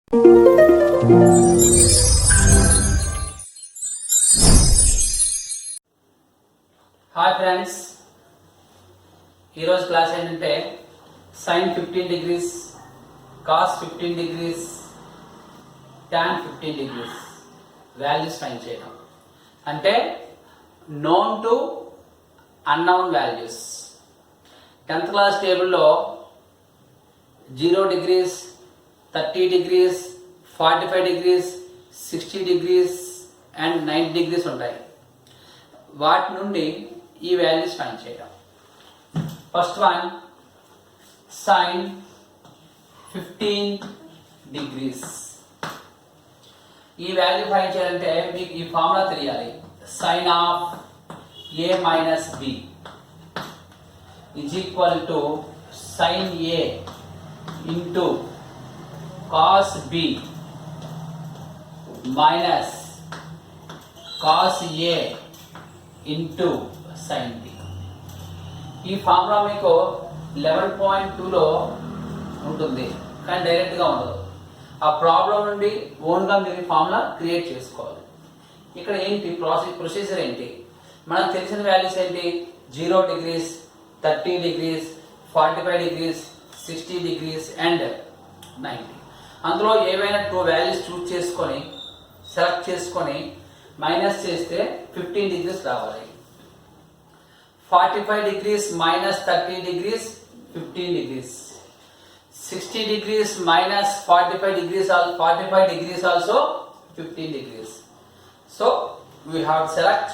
Hi friends, ఈరోజు class ఏంటంటే sine 15 degrees, cos 15 degrees, tan 15 degrees values find చేయడం. అంటే known to unknown values. 10th class టేబుల్లో 0 degrees, 30 degrees, 45 degrees, 60 degrees and 90 degrees ఉంటాయి. వాటి నుండి ఈ వాల్యూస్ ఫైండ్ చేయడం. First one sine 15 degrees. ఈ వాల్యూ ఫైండ్ చేయాలంటే మీకు ఈ ఫార్ములా తెలియాలి. Sine of A minus B is equal to sine A into cos B minus cos A into sine B. ఈ ఫార్ములా మీకు 11.2లో ఉంటుంది, కానీ డైరెక్ట్గా ఉండదు. ఆ ప్రాబ్లం నుండి ఓన్గా మీరు ఫార్ములా క్రియేట్ చేసుకోవాలి. ఇక్కడ ఏంటి ప్రొసీజర్ ఏంటి? మనకు తెలిసిన వాల్యూస్ ఏంటి? 0 degrees, 30 degrees, 45 degrees, 60 degrees and 90. అందులో ఏవైనా 2 వాల్యూస్ చూస్ చేసుకొని సెలెక్ట్ చేసుకొని మైనస్ చేస్తే 15 డిగ్రీస్ రావాలి. 45 degrees minus 30 degrees 15 degrees. 60 degrees minus 45 degrees, 45 degrees also 15 degrees. So we have to select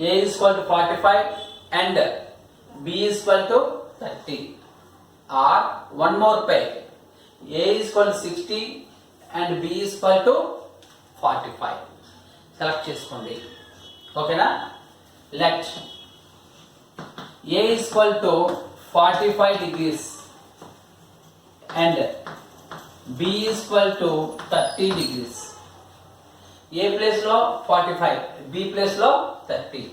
A is equal to 45 and B is equal to 30, or one more pair, A is equal to 60 and B is equal to 45. Select చేసుకోండి. ఓకేనా? Let A is equal to 45 degrees and B is equal to 30 degrees. A place లో 45, B place లో 30.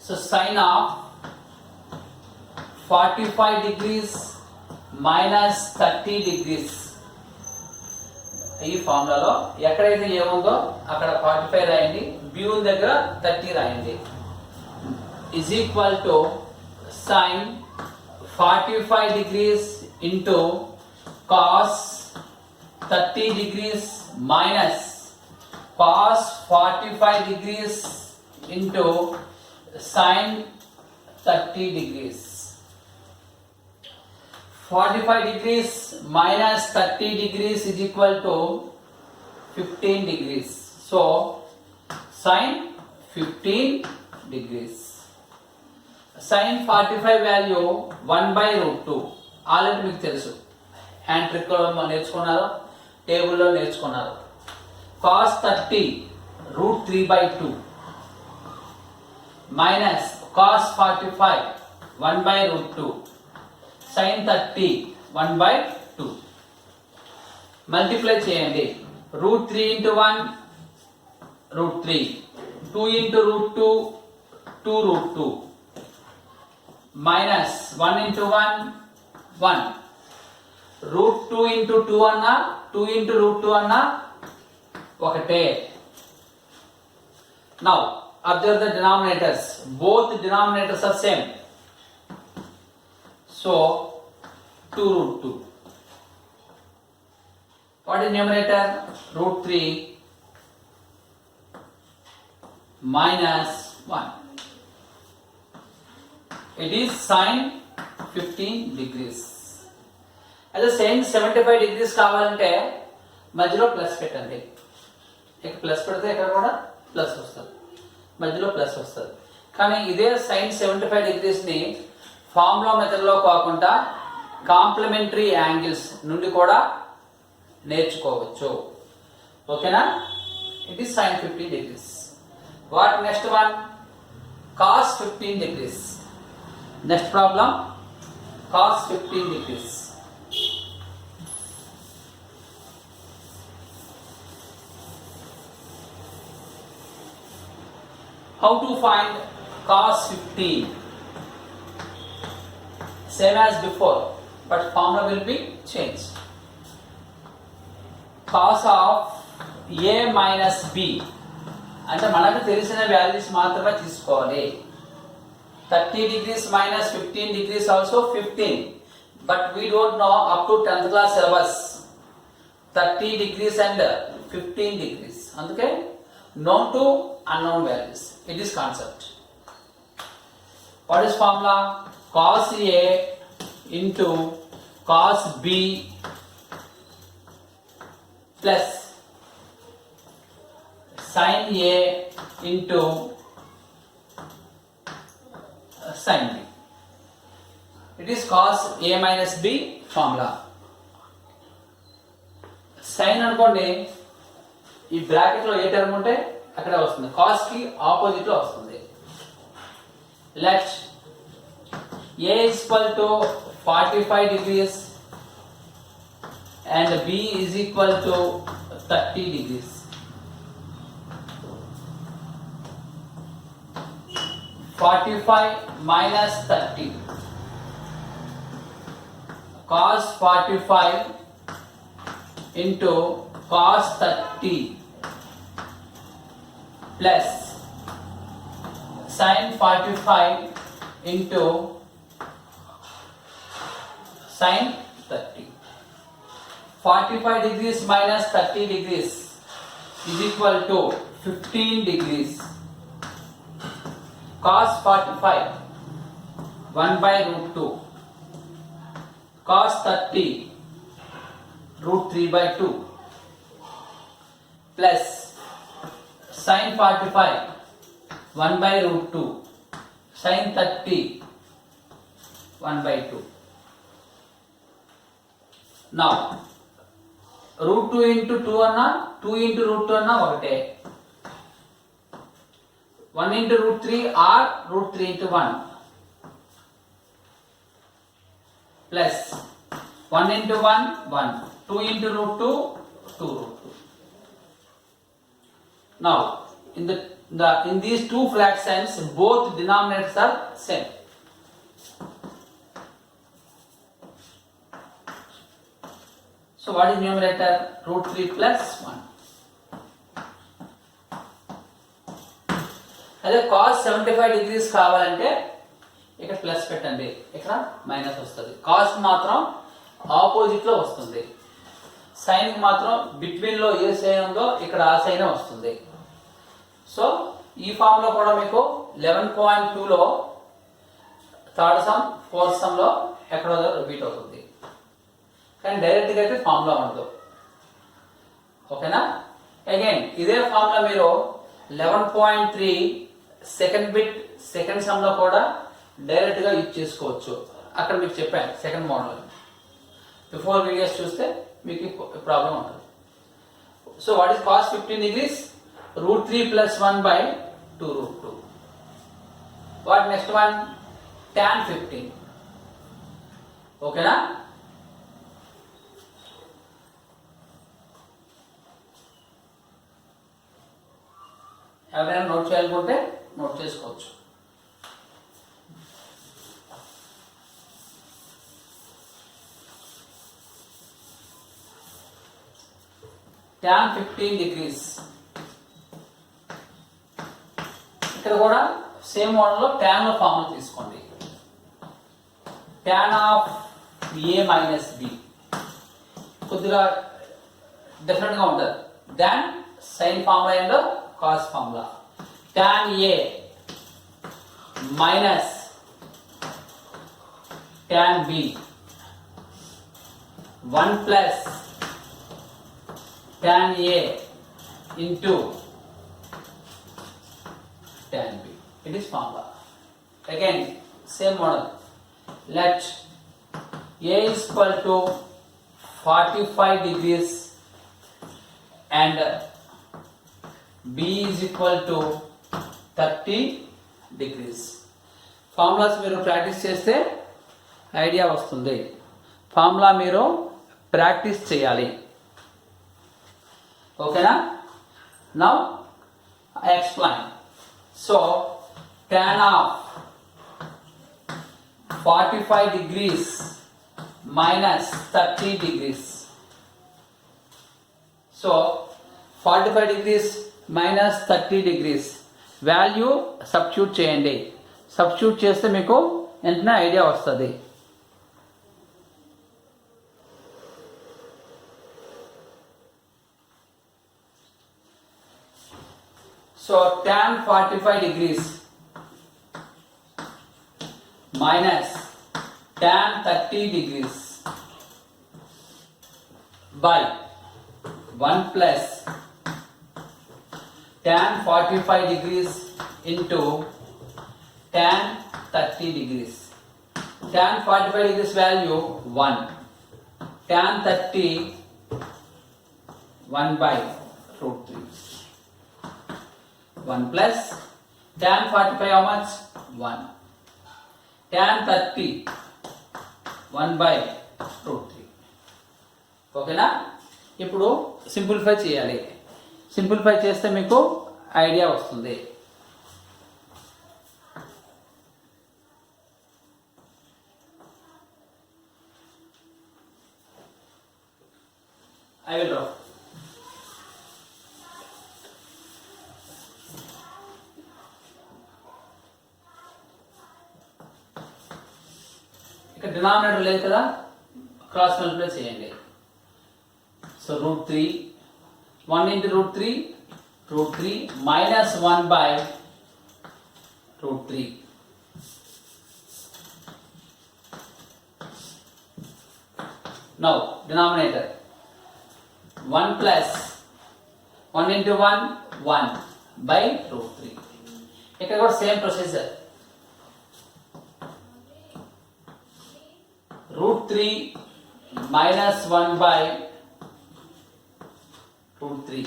So sin of 45 degrees minus 30 degrees. ఈ ఫార్ములాలో ఎక్కడైతే ఏముందో అక్కడ 45 రాయండి, B ఉన్న దగ్గర 30 రాయండి. Is equal to sin 45 degrees into cos 30 degrees minus cos 45 degrees into sin 30 degrees. 45 degrees minus 30 degrees is equal to 15 degrees. So sin 15 degrees. Sin 45 value 1/√2. Already మీకు తెలుసు, హ్యాండ్ ట్రిక్ నేర్చుకున్నారు, టేబుల్లో నేర్చుకున్నారు. cos 30 √3/2 minus cos 45 1/√2 sin 30 1/2. Multiply చేయండి. √3 into 1 √3, 2 into √2 2√2 minus 1 into 1 1. √2 into 2 అన్నా 2 into √2 అన్నా ఒకటే. Now observe the denominators. Both denominators are same. So 2√2. What is numerator? √3 minus 1. It is sin 15 degrees. అదే sin 75 degrees కావాలంటే మధ్యలో ప్లస్ పెట్టండి. ఇక్కడ plus పెడితే ఇక్కడ కూడా ప్లస్ వస్తుంది, మధ్యలో ప్లస్ వస్తుంది. కానీ ఇదే sin 75 degreesని ఫార్ములా మెథడ్లో కాకుండా కాంప్లిమెంటరీ యాంగిల్స్ నుండి కూడా నేర్చుకోవచ్చు. ఓకేనా? It is sin 15 degrees. What next one? cos 15 degrees. Next problem cos 15 degrees. How to find cos 15? Same as before, but formula will be changed. Cos of A minus B అంటే మనకు తెలిసిన values మాత్రమే తీసుకోవాలి. 30 degrees minus 15 degrees also 15, but we don't know up to 10th class syllabus 30 degrees and 15 degrees. అందుకే known to unknown values. It is concept. What is formula? Cos A into cos B plus sin A into sin B. It is cos A minus B formula. Sin అనుకోండి ఈ bracket లో ఏ term ఉంటే అక్కడ వస్తుంది, cos కి opposite లో వస్తుంది. Let A is equal to 45 degrees and B is equal to 30 degrees. 45 minus 30, cos 45 into cos 30 plus sin 45 into sin 30. 45 degrees minus 30 degrees is equal to 15 degrees. Cos 45 1 by root 2, cos 30 root 3 by 2 plus sin 45 1 by root 2 sin 30 1 by 2. Now root 2 into 2 అన్నా 2 into root 2 అన్నా ఒకటే. 1 into root 3 or root 3 into 1 plus 1 into 1 1, 2 into root 2 2 root 2. Now in these two fractions both denominators are same. So what is numerator? Root 3 plus 1. అదే cos 75 degrees కావాలంటే ఇక్కడ plus పెట్టండి, ఇక్కడ minus వస్తుంది. Cos మాత్రం opposite లో వస్తుంది, sign మాత్రం బిట్వీన్ లో ఏ సైన్ ఉందో ఇక్కడ ఆ సైన్ వస్తుంది. సో ఈ ఫామ్ లో కూడా మీకు 11.2 లో థర్డ్ సమ్ ఫోర్త్ సమ్ లో ఎక్కడో రిపీట్ అవుతుంది, కానీ డైరెక్ట్ గా అయితే ఫార్ములా ఉండదు. ఓకేనా? అగైన్ ఇదే ఫార్ములా మీరు 11.3 సెకండ్ బిట్ సెకండ్ సమ్ లో కూడా డైరెక్ట్ గా యూజ్ చేసుకోవచ్చు. అక్కడ మీకు చెప్పాను సెకండ్ మోడల్, బిఫోర్ వీడియోస్ చూస్తే మీకు ప్రాబ్లం ఉంటుంది. So what is cos 15 degrees? root 3 plus 1 by 2 root 2. What next one? tan 15. ఓకేనా? ఎవరైనా నోట్ చేయాలనుకుంటే నోట్ చేసుకోవచ్చు. tan 15 degrees. ఇక్కడ కూడా సేమ్ మోడల్లో tan లో ఫార్ములా తీసుకోండి. tan of a minus b కొద్దిగా డిఫరెంట్ గా ఉంటుంది than sine formula and cos formula. tan a minus tan b 1 plus tan a into tan b. It is formula. Again, same model. Let a is equal to 45 degrees and b is equal to 30 degrees. Formulas మీరు practice చేస్తే idea వస్తుంది. Formula మీరు practice చేయాలి. ఓకేనా? Now I explain. So tan of 45 degrees minus 30 degrees so 45 degrees minus 30 degrees value substitute చేయండి. Substitute చేస్తే మీకు వెంటనే ఐడియా వస్తుంది. So tan 45 degrees minus tan 30 degrees by 1 plus tan 45 degrees into tan 30 degrees. Tan 45 degrees value 1. Tan 30 1 by root 3. 1 plus tan 45 how much? 1. Tan 30 1 by root 3. ఓకేనా? ఇప్పుడు simplify చేయాలి. Simplify చేస్తే మీకు ఐడియా వస్తుంది. I will draw. ఇక్కడ denominator లేదు కదా, cross multiply చేయండి. So root 3 1 into root 3 minus 1 by root 3. Now denominator 1 plus 1 into 1 1 by root 3. ఇక్కడ కూడా same procedure. root 3 minus 1 by root 3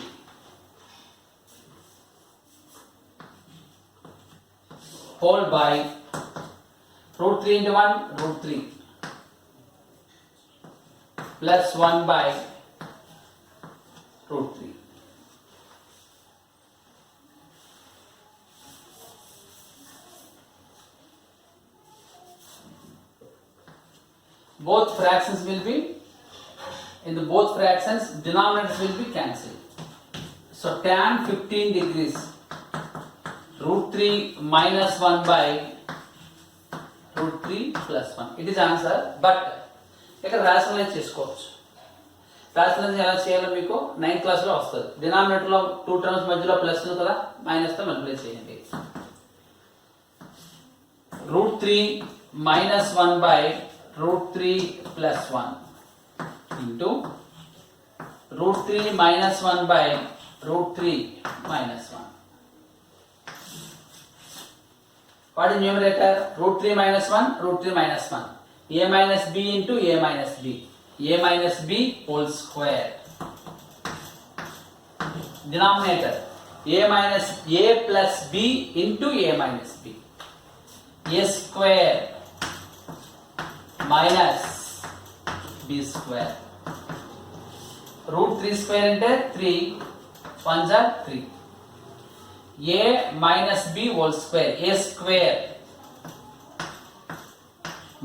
whole by root 3 into 1 root 3 plus 1 by root 3. Both fractions will be in the both fractions denominators will be cancelled. So tan 15 degrees root 3 minus 1 by root 3 plus 1. It is answer, but ఇక్కడ rationalise చేసుకోవచ్చు. Rationalise ఎలా చేయాలో మీకు 9th క్లాస్లో వస్తుంది. డినామినేటర్లో 2 terms మధ్యలో plus ఉంది కదా, మైనస్తో మల్టిప్లై చేయండి. root 3 minus 1 by root 3 plus 1 into root 3 minus 1 by root 3 minus 1. What is numerator? root 3 minus 1, root 3 minus 1. A minus b into a minus b. A minus b whole square. Denominator a minus a plus b into a minus b. A square minus b square. root 3 square into 3 1s are 3. A minus b whole square. A square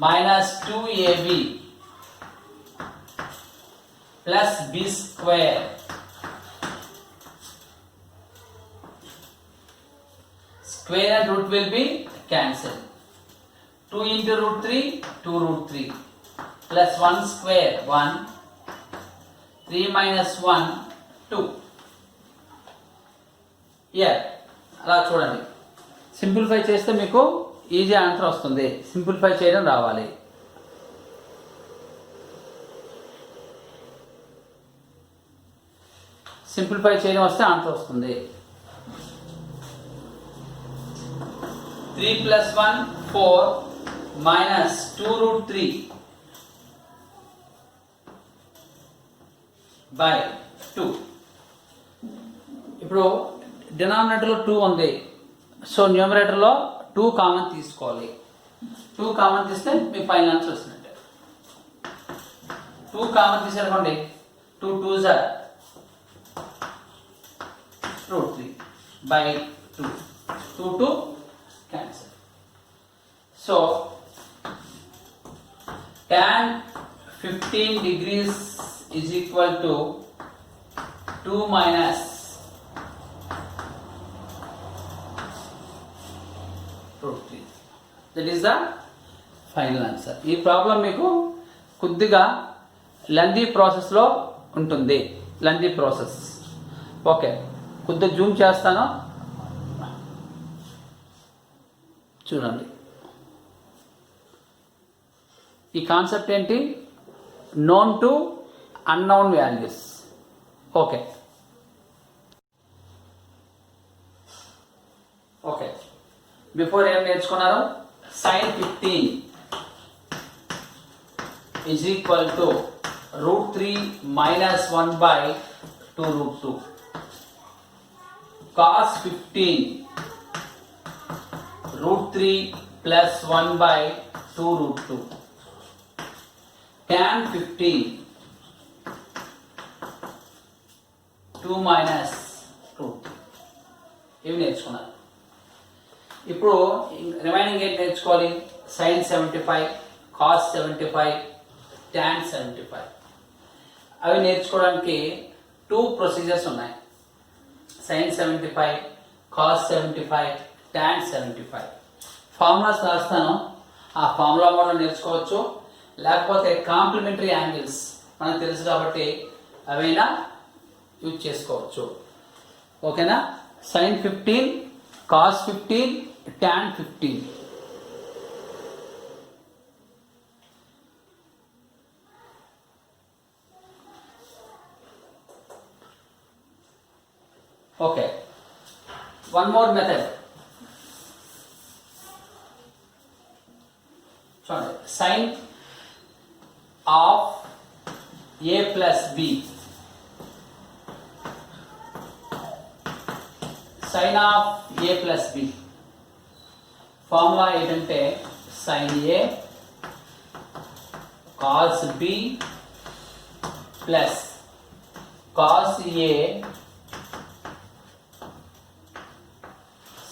minus 2ab plus b square square and root will be cancelled. 2 into root 3 2 root 3 plus 1 square 1 3 minus 1 2. Here అలా చూడండి. Simplify చేస్తే మీకు easy answer వస్తుంది. Simplify చేయడం రావాలి. Simplify చేయడం వస్తే answer వస్తుంది. 3 plus 1 4 minus 2 root 3 by 2. ఇప్పుడు డినామినేటర్లో 2 ఉంది. సో న్యూమరేటర్లో 2 కామన్ తీసుకోవాలి. 2 కామన్ తీస్తే మీ ఫైనల్ ఆన్సర్ వస్తున్నట్టే. 2 కామన్ తీసేసుకోండి. 2 2s are root 3 by 2. 2 2 cancel. So tan 15 degrees is equal to 2 minus root 3. That is the final answer. ఈ ప్రాబ్లం మీకు కొద్దిగా లెందీ ప్రాసెస్లో ఉంటుంది. Lengthy process. ఓకే, కొద్దిగా జూమ్ చేస్తాను చూడండి. ఈ కాన్సెప్ట్ ఏంటి? Known to unknown values. Okay okay before ఏం నేర్చుకున్నారు? sin 15 is equal to root 3 minus 1 by 2 root 2. Cos 15 root 3 plus 1 by 2 root 2. Tan 15 2 minus root 3. ఇవి నేర్చుకున్నారు. ఇప్పుడు రిమైనింగ్ ఏంటి నేర్చుకోవాలి? sin 75, cos 75, tan 75. అవి నేర్చుకోవడానికి 2 ప్రొసీజర్స్ ఉన్నాయి. sin 75, cos 75, tan 75. ఫార్ములాస్ రాస్తాను, ఆ ఫార్ములా మోడల్ నేర్చుకోవచ్చు. లేకపోతే కాంప్లిమెంటరీ యాంగిల్స్ మనకు తెలుసు కాబట్టి అవైనా యూజ్ చేసుకోవచ్చు. ఓకేనా? sin 15, cos 15, tan 15. Okay, one more method. Sorry, sin of a plus b. Sin of a plus b. Formula ఏంటంటే sin a cos b plus cos a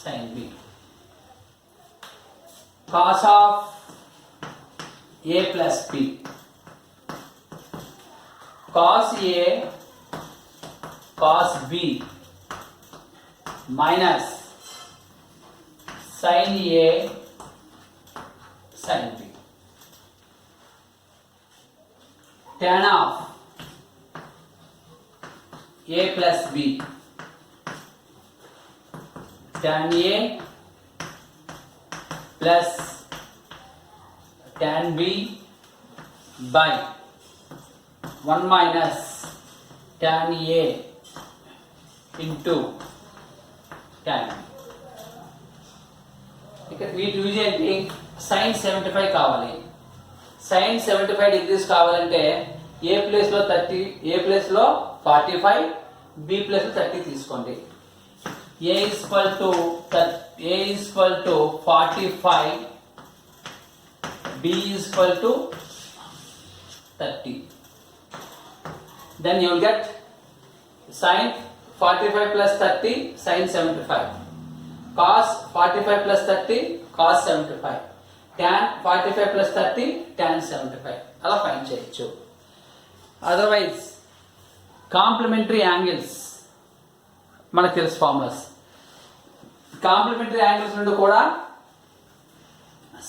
sin b. Cos of a plus b. Cos a cos b minus sin a sin b. Tan of a plus b. Tan a plus tan b by 1 minus tan a into tan b. ఇక్కడ వీటి use ఏంటి? sin 75 కావాలి. sin 75 degrees కావాలంటే ఏ ప్లేస్లో 30, ఏ ప్లేస్లో 45, B ప్లేస్లో 30 తీసుకోండి. a is equal to 45, b is equal to 30. Then you will get sin 45 plus 30 sin 75, cos 45 plus 30 cos 75, tan 45 plus 30 tan 75. అలా ఫైండ్ చేయొచ్చు. అదర్వైజ్ కాంప్లిమెంటరీ యాంగిల్స్ మనకు తెలుసు ఫార్ములాస్. కాంప్లిమెంటరీ యాంగిల్స్ నుండి కూడా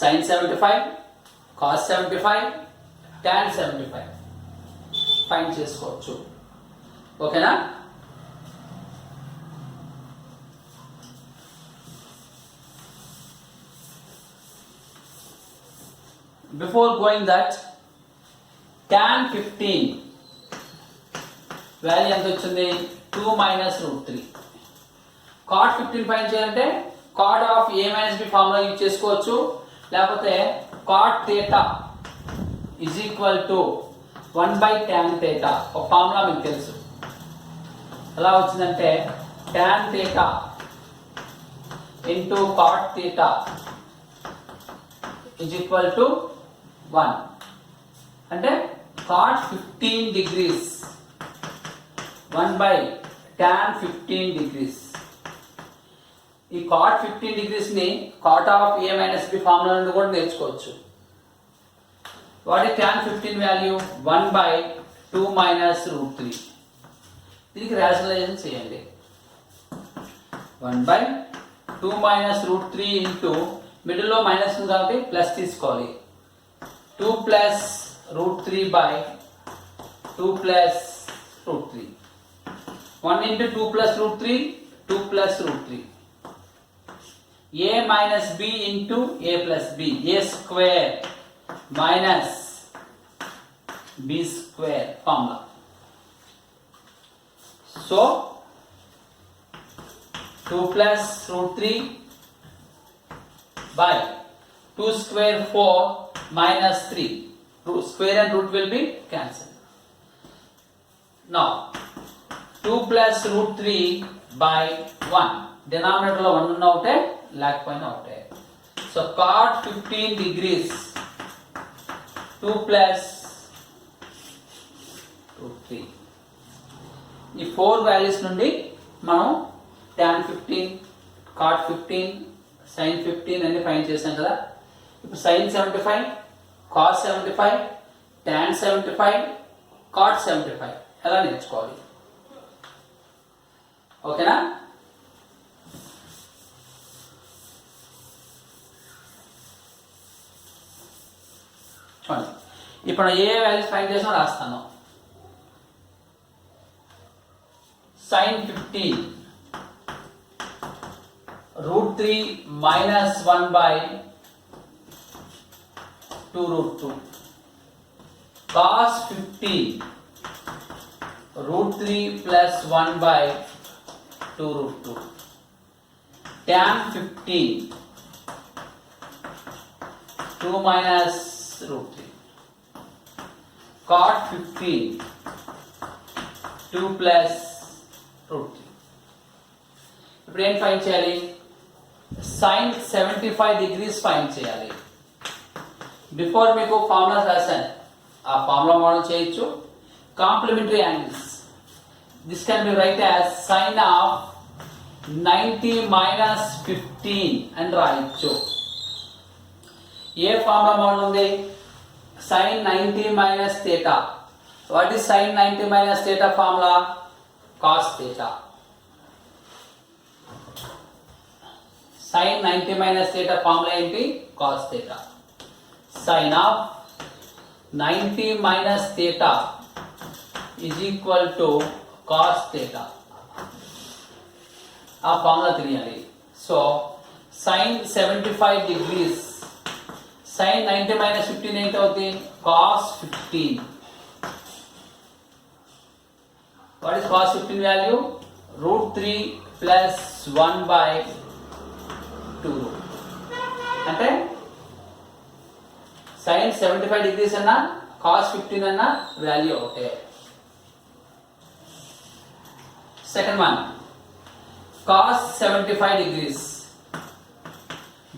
sin 75, cos 75, tan 75 ఫైండ్ చేసుకోవచ్చు. ఓకేనా? Before going that, tan 15 value ఎంత వచ్చింది? 2 minus root 3. cot 15 ఫైండ్ చేయాలంటే cot of a minus b formula use చేసుకోవచ్చు. లేకపోతే cot theta is equal to 1 by tan theta. ఒక ఫార్ములా మీకు తెలుసు. ఎలా వచ్చిందంటే tan theta into cot theta is equal to 1. అంటే cot 15 degrees 1 by tan 15 degrees. ఈ cot 15 degrees ని cot of a minus b formula నుండి కూడా నేర్చుకోవచ్చు. What is tan 15 value? 1 by 2 minus root 3. దీనికి రేషనలైజేషన్ చేయండి. 1/2 మైనస్ రూట్ 3 ఇంటూ మిడిల్లో minus ఉంది కాబట్టి ప్లస్ తీసుకోవాలి. 2 plus root 3/2 plus root 3. 1 into 2 plus root 3, 2 plus root 3. A minus B into A plus B. A square minus B square formula. So 2 plus root 3 by 2 square 4 minus 3. Root square and root will be cancelled. Now 2 plus root 3 by 1. Denominator lo 1 unna okate, లేకపోయినా ఒకటే. So cot 15 degrees 2 plus root 3. ఈ 4 values నుండి మనం tan 15, cot 15, sin 15 అని find చేసాం కదా. ఇప్పుడు sin 75, cos 75, tan 75, cot 75 ఎలా నేర్చుకోవాలి? ఓకేనా? చూడండి, ఇప్పుడు ఏ వాల్యూస్ ఫైండ్ చేసామో రాస్తాను. sin 15 root 3 minus 1/2 root 2. Cos 15 root 3 plus 1/2 root 2. Tan 15 2 minus root 3. Cot 15 2 plus root 3. ఇప్పుడు ఏం ఫైండ్ చేయాలి? sin 75 degrees ఫైండ్ చేయాలి. బిఫోర్ మీకు ఫార్ములా రాశాను, ఆ ఫార్ములా మోడల్ చేయొచ్చు. Complementary angles, this can be write as sin of 90 minus 15 అని రాయొచ్చు. ఏ ఫార్ములా మోడల్ ఉంది? sin 90 minus theta. What is sin 90 minus theta formula? Cos theta. sin 90 minus theta formula ఏంటి? Cos theta. Sin of 90 minus theta is equal to cos theta. ఆ formula తెలియాలి. So sin 75 degrees, sin 90 minus 15 ఏంటి అవుతుంది? cos 15. What is cos 15 value? root 3 plus 1/2. అంటే sin 75 degrees అన్నా cos 15 అన్నా value ఒకటే. Second one, cos 75 degrees.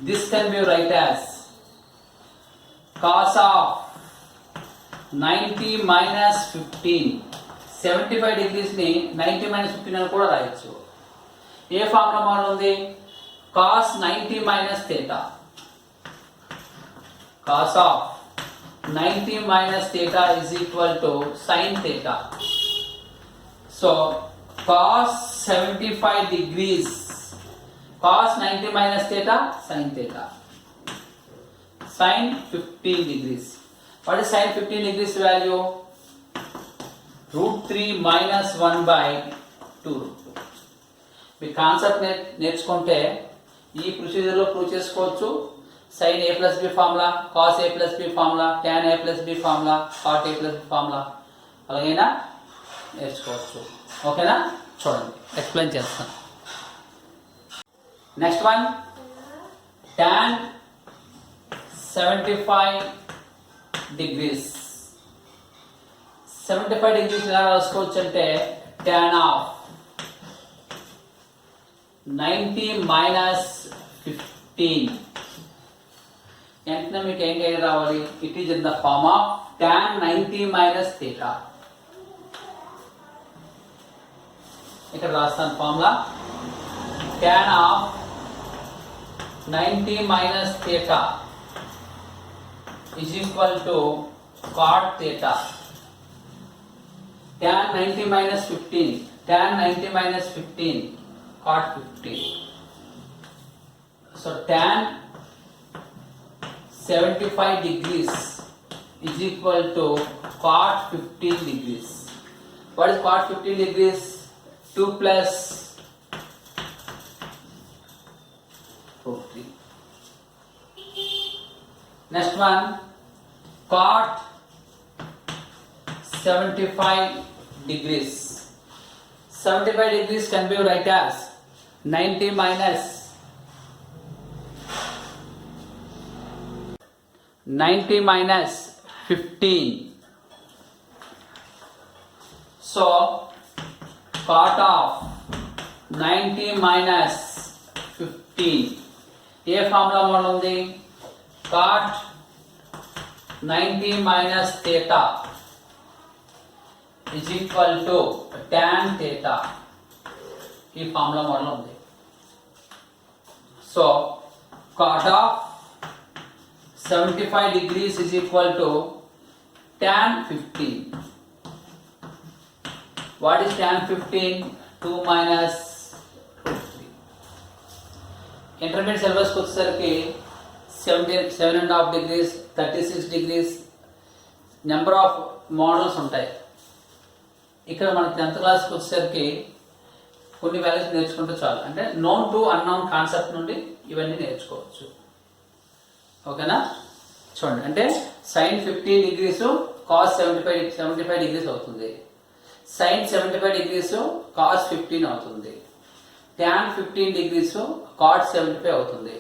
This can be write as cos of 90 minus 15. 75 degrees ని 90 minus 15 అని కూడా రాయొచ్చు. ఏ ఫార్ములా మోడల్ ఉంది? cos 90 minus theta. Cos of 90 minus theta is equal to sin theta. So cos 75 degrees, cos 90 minus theta, sin theta. Sin 15 degrees. What is sin 15 degrees value? root 3 minus 1/2 root 2. మీ concept నేర్చుకుంటే ఈ ప్రొసీజర్లో prove చేసుకోవచ్చు. sin a plus b ఫార్ములా, cos a plus b ఫార్ములా, tan a plus b ఫార్ములా, cot a plus b ఫార్ములా అలాగైనా నేర్చుకోవచ్చు. ఓకేనా? చూడండి, ఎక్స్ప్లెయిన్ చేస్తాను. Next one, tan 75 degrees. 75 degrees ఎలా రాసుకోవచ్చు అంటే tan of 90 minus 15. వెంటనే మీకు ఏం రావాలి? It is in the form of tan 90 minus theta. ఇక్కడ రాస్తాను formula. tan of 90 minus theta is equal to cot theta. tan 90 minus 15. tan 90 minus 15 cot 15. So tan 75 degrees is equal to cot 15 degrees. What is cot 15 degrees? 2 plus root 3. Next one, cot 75 degrees. 75 degrees can be write as 90 minus 15. So cot of 90 minus 15 A formula model ఉంది? cot 90 minus theta is equal to tan theta. ఈ formula model ఉంది. So cot of 75 degrees is equal to tan 15. What is tan 15? 2 minus root 3. Intermediate syllabus को వచ్చేసరికి 7.5 degrees, 36 degrees number of models ఉంటాయి. ఇక్కడ మనకి 10th క్లాస్కి వచ్చేసరికి కొన్ని వాల్యూస్ నేర్చుకుంటే చాలు. అంటే నోన్ టు అన్నోన్ కాన్సెప్ట్ నుండి ఇవన్నీ నేర్చుకోవచ్చు. ఓకేనా? చూడండి, అంటే sin 15 degrees cos 75 degrees అవుతుంది. sin 75 degrees cos 15 అవుతుంది. tan 15 degrees cot 75 అవుతుంది.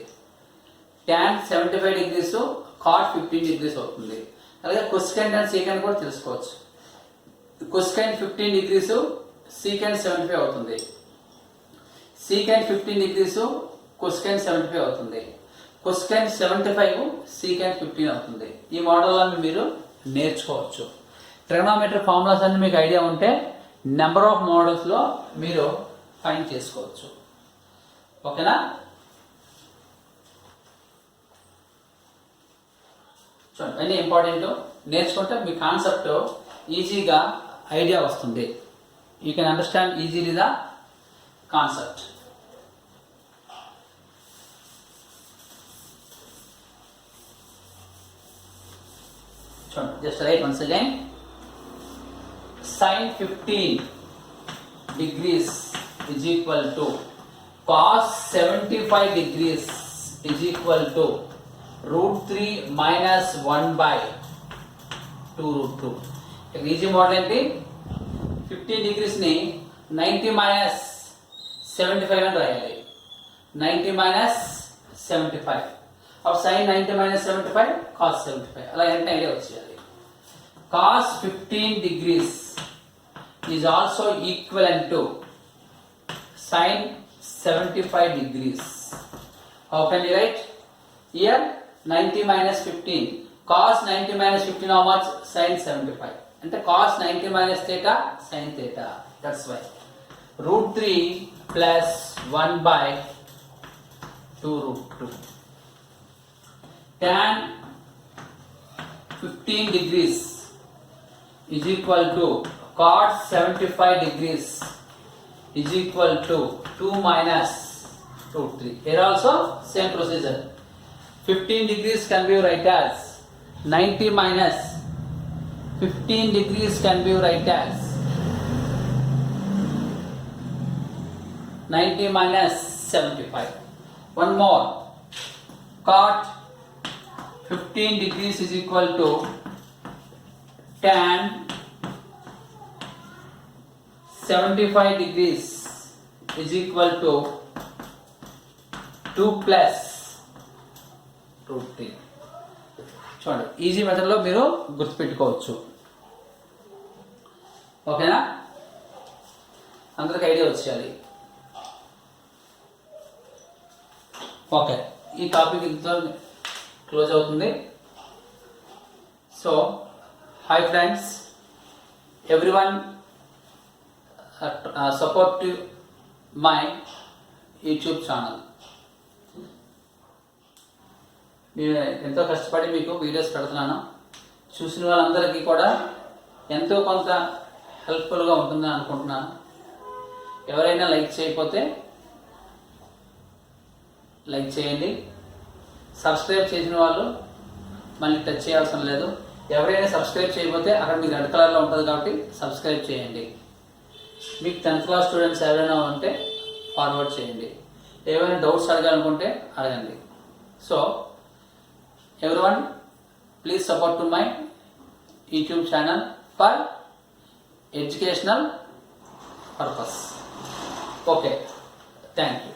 tan 75 degrees cot 15 degrees అవుతుంది. అలాగే cosecant అండ్ secant కూడా తెలుసుకోవచ్చు. cosecant 15 degrees secant 75 అవుతుంది. secant 15 degrees cosecant 75 అవుతుంది. cosecant 75 secant 15 అవుతుంది. ఈ మోడల్ మీరు నేర్చుకోవచ్చు. ట్రిగనోమెట్రీ ఫార్ములాస్ అన్ని మీకు ఐడియా ఉంటే నెంబర్ ఆఫ్ మోడల్స్లో మీరు ఫైండ్ చేసుకోవచ్చు. ఓకేనా? చూడండి, అన్నీ ఇంపార్టెంట్. నేర్చుకుంటే మీ కాన్సెప్ట్ ఈజీగా ఐడియా వస్తుంది. You can understand easily the concept. Just write once again. Sin 15 degrees is equal to cos 75 degrees is equal to root 3 minus 1 by 2 root 2. Easy model ఏంటి? 15 degrees ని 90 minus 75 అని రాయాలి. 90 minus 75. अब sin 90 minus 75 cos 75 అలా అంటే idea వచ్చేయాలి. cos 15 degrees is also equivalent to sin 75 degrees. How can you write? Here 90 minus 15. cos 90 minus 15 how much? sin 75. అంటే cos 90 minus theta sin theta. That's why root 3 plus 1 by 2 root 2. Tan 15 degrees is equal to cot 75 degrees is equal to 2 minus root 3. Here also same procedure. 15 degrees can be write as 90 minus 15 degrees can be write as 90 minus 75. One more. Cot 15 degrees is equal to tan 75 degrees is equal to 2 plus root 3. చూడండి, easy మెథడ్లో మీరు గుర్తుపెట్టుకోవచ్చు. ఓకేనా? అందరికి idea వచ్చేయాలి. Okay, ఈ topic ఇంత close అవుతుంది. So hi friends, everyone support to my YouTube channel. నేను ఎంతో కష్టపడి మీకు వీడియోస్ పెడుతున్నాను. చూసిన వాళ్ళందరికీ కూడా ఎంతో కొంత హెల్ప్ఫుల్గా ఉంటుందని అనుకుంటున్నాను. ఎవరైనా లైక్ చేయకపోతే లైక్ చేయండి. సబ్స్క్రైబ్ చేసిన వాళ్ళు మళ్ళీ టచ్ చేయాల్సిన లేదు. ఎవరైనా సబ్స్క్రైబ్ చేయకపోతే అక్కడ మీకు రెడ్ కలర్లో ఉంటుంది కాబట్టి సబ్స్క్రైబ్ చేయండి. మీకు 10th క్లాస్ స్టూడెంట్స్ ఎవరైనా ఉంటే ఫార్వర్డ్ చేయండి. ఏమైనా డౌట్స్ అడగాలనుకుంటే అడగండి. So everyone, please support to my YouTube channel for educational purpose. Okay, thank you.